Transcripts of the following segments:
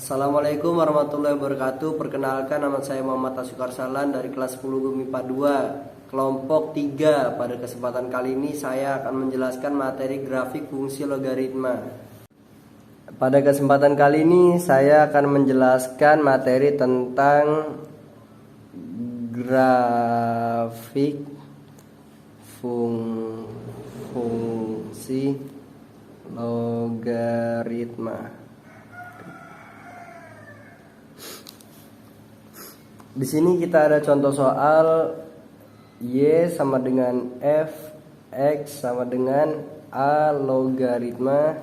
Assalamualaikum warahmatullahi wabarakatuh. Perkenalkan, nama saya Muhammad Asukar Salan dari kelas 10 MIPA 2 kelompok 3. Pada kesempatan kali ini saya akan menjelaskan materi grafik fungsi logaritma. Pada kesempatan kali ini saya akan menjelaskan materi tentang grafik fungsi logaritma. Di sini kita ada contoh soal Y sama dengan F, X sama dengan A logaritma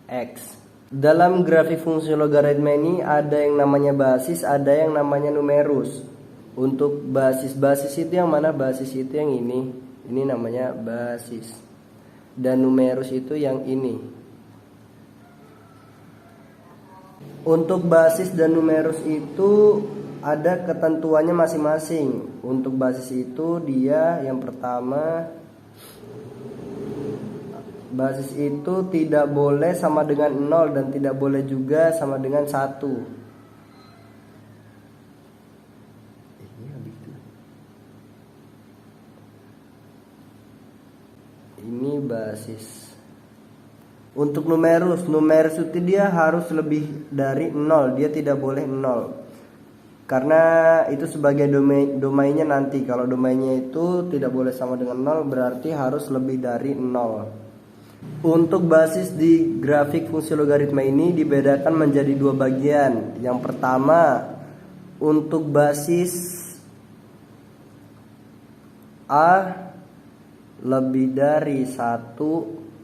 X. Dalam grafik fungsi logaritma ini ada yang namanya basis, ada yang namanya numerus. Untuk basis itu yang mana? Basis itu yang ini namanya basis. Dan numerus itu yang ini. Untuk basis dan numerus itu ada ketentuannya masing-masing. Untuk basis itu dia yang pertama, basis itu tidak boleh sama dengan 0 dan tidak boleh juga sama dengan 1. Ini basis. Untuk numerus itu dia harus lebih dari 0, dia tidak boleh 0. Karena itu sebagai domainnya nanti. Kalau domainnya itu tidak boleh sama dengan 0, berarti harus lebih dari 0. Untuk basis di grafik fungsi logaritma ini dibedakan menjadi dua bagian. Yang pertama, untuk basis A lebih dari 1,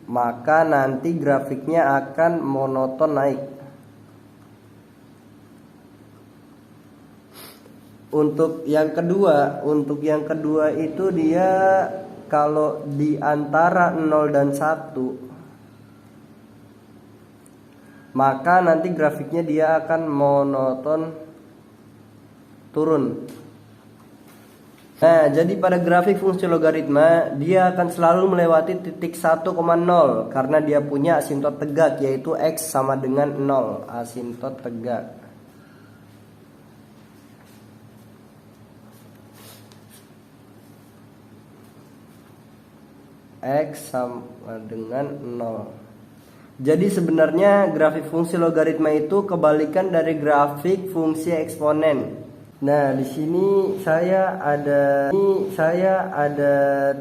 maka nanti grafiknya akan monoton naik. Untuk yang kedua itu dia kalau di antara 0 dan 1, maka nanti grafiknya dia akan monoton turun. Nah, jadi pada grafik fungsi logaritma dia akan selalu melewati titik 1,0 karena dia punya asintot tegak, yaitu X sama dengan 0, asintot tegak. X sama dengan 0. Jadi sebenarnya grafik fungsi logaritma itu kebalikan dari grafik fungsi eksponen. Nah, di sini saya ada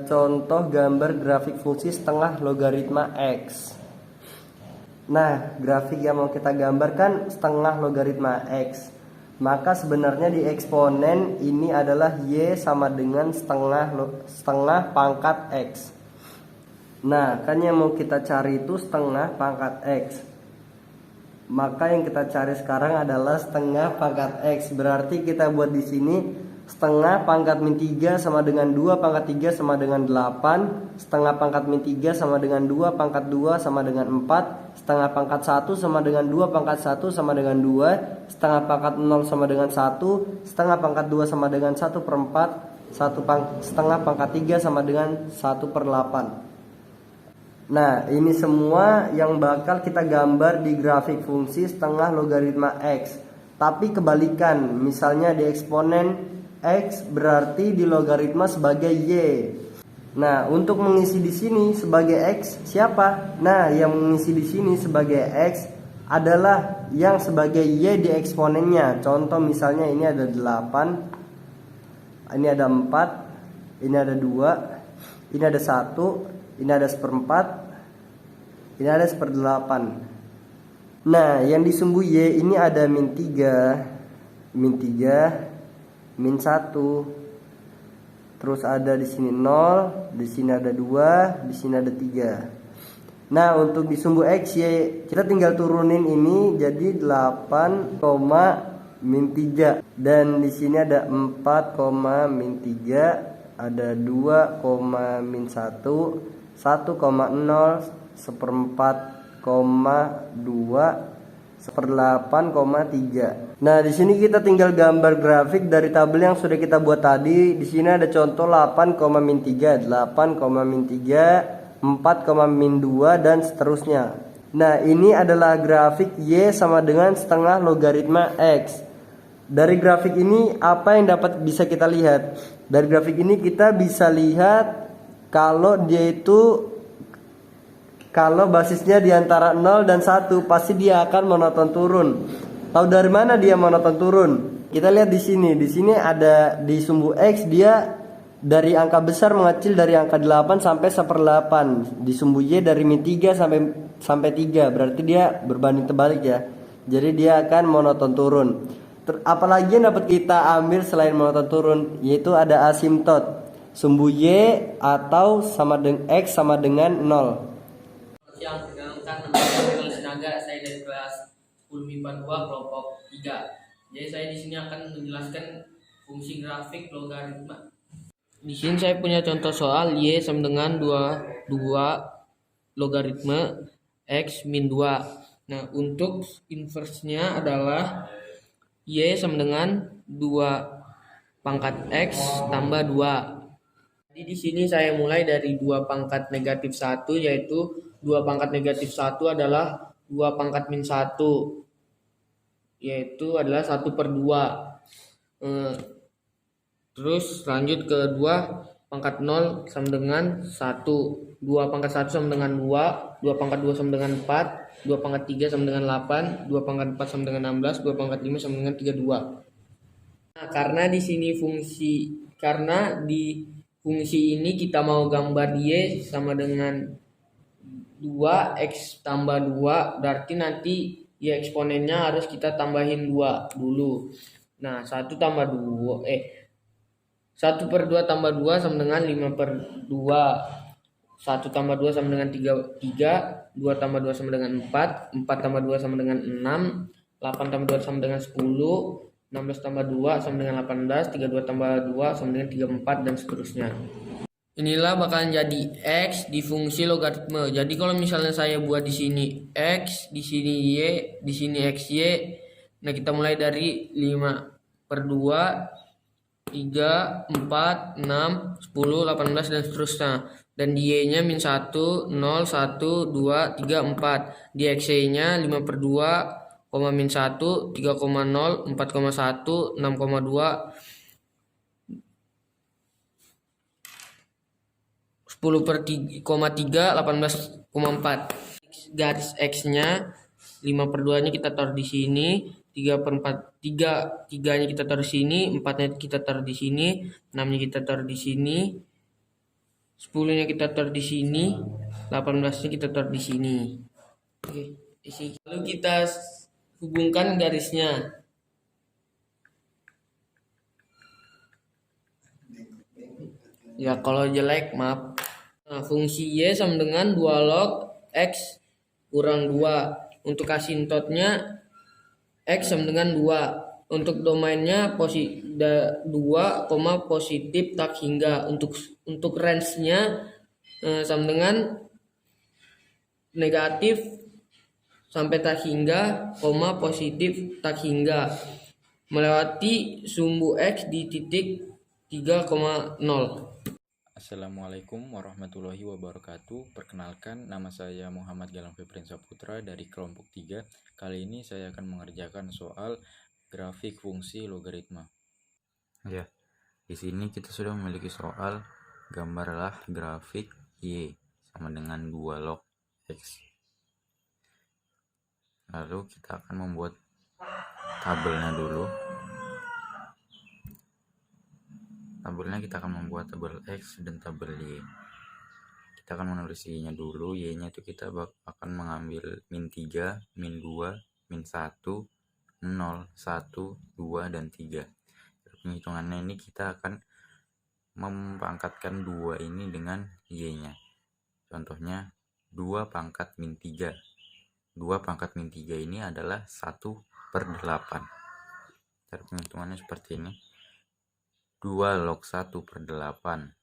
contoh gambar grafik fungsi setengah logaritma X. Nah, grafik yang mau kita gambarkan setengah logaritma X. Maka sebenarnya di eksponen ini adalah Y sama dengan setengah pangkat X. Nah, kan yang mau kita cari itu setengah pangkat X. Maka yang kita cari sekarang adalah setengah pangkat X. Berarti kita buat di sini setengah pangkat min 3 sama dengan 2 pangkat 3 sama dengan 8. Setengah pangkat min 3 sama dengan 2 pangkat 2 sama dengan 4. Setengah pangkat 1 sama dengan 2 pangkat 1 sama dengan 2. Setengah pangkat 0 sama dengan 1. Setengah pangkat 2 sama dengan 1/4. Setengah pangkat 3 sama dengan 1/8. Nah, ini semua yang bakal kita gambar di grafik fungsi setengah logaritma X. Tapi kebalikan, misalnya di eksponen X berarti di logaritma sebagai Y. Nah, untuk mengisi di sini sebagai X siapa? Nah, yang mengisi di sini sebagai X adalah yang sebagai Y di eksponennya. Contoh misalnya ini ada 8, ini ada 4, ini ada 2, ini ada 1, ini ada 1/4, ini ada 1/8. Nah, yang disumbu Y ini ada min 3, min 1. Terus ada di sini 0, di sini ada 2, di sini ada 3. Nah, untuk disumbu X, Y kita tinggal turunin ini jadi 8, min 3. Dan di sini ada 4, min 3, ada 2, min 1. 1,0 1/4,2 1/8,3. Nah, di sini kita tinggal gambar grafik dari tabel yang sudah kita buat tadi. Di sini ada contoh 8,-3, 8,-3, 4,-2 dan seterusnya. Nah, ini adalah grafik Y sama dengan setengah logaritma X. Dari grafik ini apa yang dapat bisa kita lihat? Dari grafik ini kita bisa lihat kalau dia itu, kalau basisnya di antara 0 dan 1 pasti dia akan monoton turun. Tahu dari mana dia monoton turun? Kita lihat di sini. Di sini ada di sumbu X dia dari angka besar mengecil dari angka 8 sampai 1/8. Di sumbu Y dari min 3 sampai 3. Berarti dia berbanding terbalik ya. Jadi dia akan monoton turun. Apalagi yang dapat kita ambil selain monoton turun, yaitu ada asimtot. Sumbu Y atau sama dengan X sama dengan 0. Yang perkenalkan, nama saya Sinaga, saya dari kelas 10 MIPA 2 kelompok 3. Jadi saya di sini akan menjelaskan fungsi grafik logaritma. Di sini saya punya contoh soal Y sama dengan 2 logaritma X min 2. Nah, untuk inverse-nya adalah Y sama dengan 2 pangkat X tambah 2. Jadi di sini saya mulai dari 2 pangkat negatif 1, yaitu 2 pangkat negatif 1 adalah 2 pangkat min 1, yaitu adalah 1/2. Terus lanjut ke 2 pangkat 0 sama dengan 1. 2 pangkat 1 sama dengan 2, 2 pangkat 2 sama dengan 4, 2 pangkat 3 sama dengan 8, 2 pangkat 4 sama dengan 16, 2 pangkat 5 sama dengan 32. Nah, karena di fungsi ini kita mau gambar Y sama dengan 2x tambah 2, berarti nanti Y eksponennya harus kita tambahin 2 dulu. Nah, 1/2 1/2 tambah 2 sama dengan 5/2. 1 tambah 2 sama dengan 3, 2 tambah 2 sama dengan 4, 4 tambah 2 sama dengan 6, 8 tambah 2 sama dengan 10, 16 tambah 2 sama dengan 18, 32 tambah 2 sama dengan 34, dan seterusnya. Inilah bakalan jadi X di fungsi logaritma. Jadi kalau misalnya saya buat di sini X, di sini Y, di sini XY. Nah, kita mulai dari 5/2, 3, 4, 6, 10, 18, dan seterusnya. Dan di Y-nya min 1, 0, 1, 2, 3, 4. Di XY-nya 5/2, min 1, 3,0, 4,1, 6,2, 10/3, 18,4. Garis X-nya 5/2-nya kita taruh di sini, 3/4, 3-nya kita taruh di sini, 4-nya kita taruh di sini, 6-nya kita taruh di sini, 10-nya kita taruh di sini, 18-nya kita taruh di sini. Oke, isi. Lalu kita hubungkan garisnya. Ya, kalau jelek maaf. Nah, fungsi Y sama dengan 2 log X kurang 2. Untuk asintotnya X sama dengan 2. Untuk domainnya 2, positif tak hingga. Untuk range-nya sama dengan negatif sampai tak hingga, positif tak hingga. Melewati sumbu X di titik 3,0. Assalamualaikum warahmatullahi wabarakatuh. Perkenalkan, nama saya Muhammad Galang Febrin Saputra dari kelompok 3. Kali ini saya akan mengerjakan soal grafik fungsi logaritma. Ya, di sini kita sudah memiliki soal gambarlah grafik Y sama dengan 2 log X. Lalu kita akan membuat tabelnya dulu. Tabelnya kita akan membuat tabel X dan tabel Y. Kita akan menulis Y-nya dulu. Y-nya itu kita akan mengambil min 3, min 2, min 1, 0, 1, 2, dan 3. Penghitungannya ini kita akan mempangkatkan 2 ini dengan Y-nya. Contohnya 2 pangkat min 3. 2 pangkat min 3 ini adalah 1/8. Cara penghitungannya seperti ini. 2 log 1/8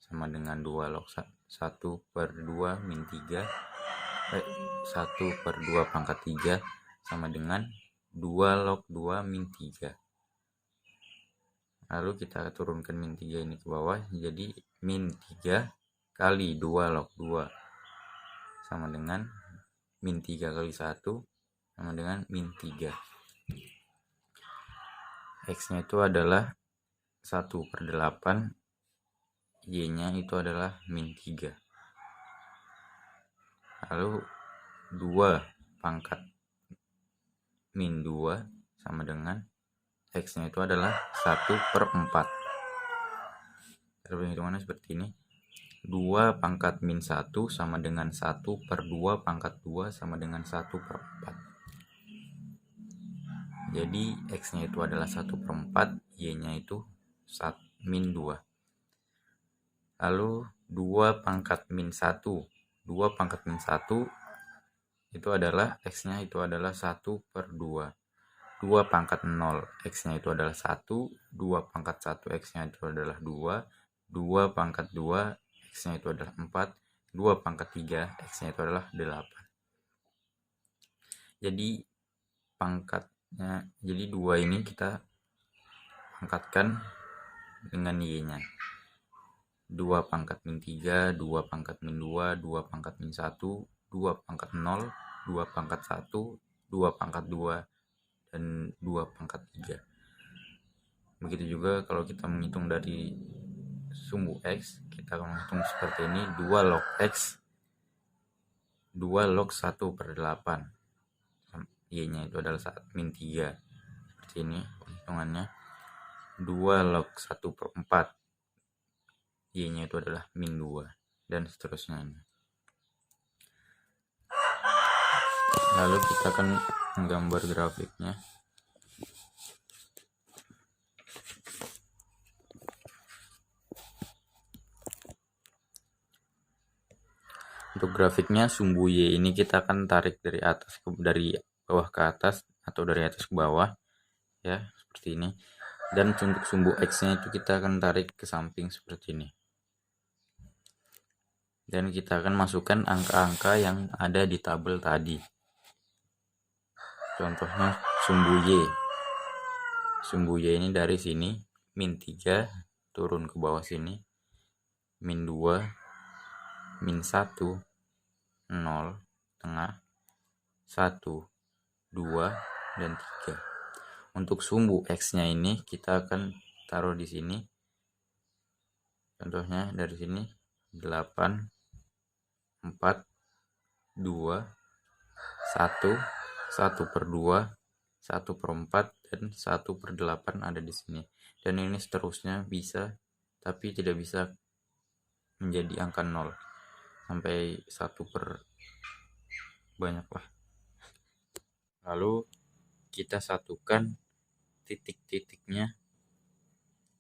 sama dengan 2 log 1/2 min 3, 1/2 pangkat 3 sama dengan 2 log 2 min 3. Lalu kita turunkan min 3 ini ke bawah, jadi min 3 kali 2 log 2 sama dengan min 3 kali 1 sama dengan min 3. X-nya itu adalah 1/8, Y-nya itu adalah min 3. Lalu 2 pangkat min 2 sama dengan X-nya itu adalah 1/4. Cara penghitungannya seperti ini. 2 pangkat min 1 sama dengan 1/2 pangkat 2 sama dengan 1/4. Jadi X-nya itu adalah 1/4, Y-nya itu min 2. Lalu 2 pangkat min 1. 2 pangkat min 1 itu adalah X-nya itu adalah 1/2. 2 pangkat 0, X-nya itu adalah 1. 2 pangkat 1, X-nya itu adalah 2. 2 pangkat 2, X-nya itu adalah 4. 2 pangkat 3, X-nya itu adalah 8. Jadi pangkatnya, jadi 2 ini kita pangkatkan dengan Y-nya. 2 pangkat min 3, 2 pangkat min 2, 2 pangkat min 1, 2 pangkat 0, 2 pangkat 1, 2 pangkat 2, dan 2 pangkat 3. Begitu juga kalau kita menghitung dari sumbu X, kita akan menghitung seperti ini. 2 log X, 2 log 1/8. Y-nya itu adalah min 3. Seperti ini hitungannya. 2 log 1/4. Y-nya itu adalah min 2. Dan seterusnya ini. Lalu kita akan menggambar grafiknya. Untuk grafiknya, sumbu Y ini kita akan tarik dari bawah ke atas atau dari atas ke bawah, ya, seperti ini. Dan untuk sumbu X-nya itu kita akan tarik ke samping seperti ini. Dan kita akan masukkan angka-angka yang ada di tabel tadi. Contohnya sumbu Y. Sumbu Y ini dari sini min 3 turun ke bawah sini, min 2, min 1, 0, tengah, 1, 2, dan 3. Untuk sumbu X-nya ini kita akan taruh di sini. Contohnya dari sini 8, 4, 2, 1, 1/2, 1/4, dan 1/8 ada di sini. Dan ini seterusnya bisa, tapi tidak bisa menjadi angka 0 sampai 1 per banyak lah. Lalu kita satukan titik-titiknya,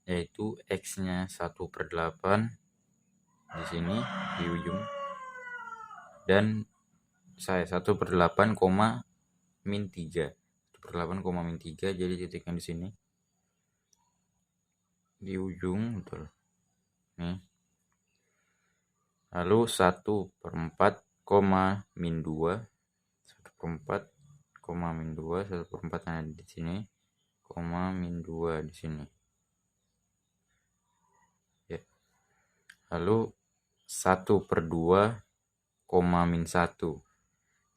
yaitu X-nya 1/8 di sini di ujung, dan 1/8, min 3. 1/8, min 3, jadi titiknya di sini di ujung, betul nih. Lalu 1/4, min 2, 1/4, min 2, 1/4 ada di sini, min 2 di sini, ya. Lalu 1/2, min 1,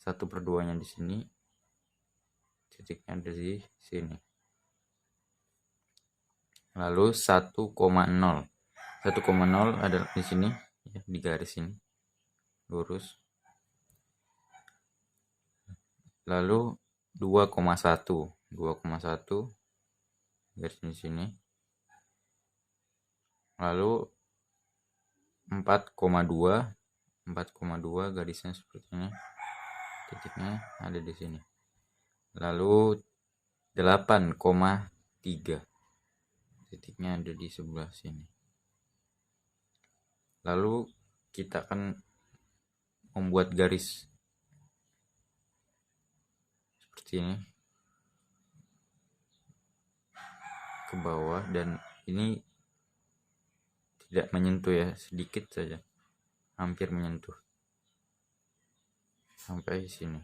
1/2 nya di sini, titiknya ada di sini. Lalu 1,0, 1,0 ada di sini, ya, di garis ini lurus. Lalu 2,1, 2,1 garis di sini. Lalu 4,2, 4,2 garisnya seperti ini, titiknya ada di sini. Lalu 8,3, titiknya ada di sebelah sini. Lalu kita akan membuat garis seperti ini ke bawah, dan ini tidak menyentuh, ya, sedikit saja, hampir menyentuh sampai sini.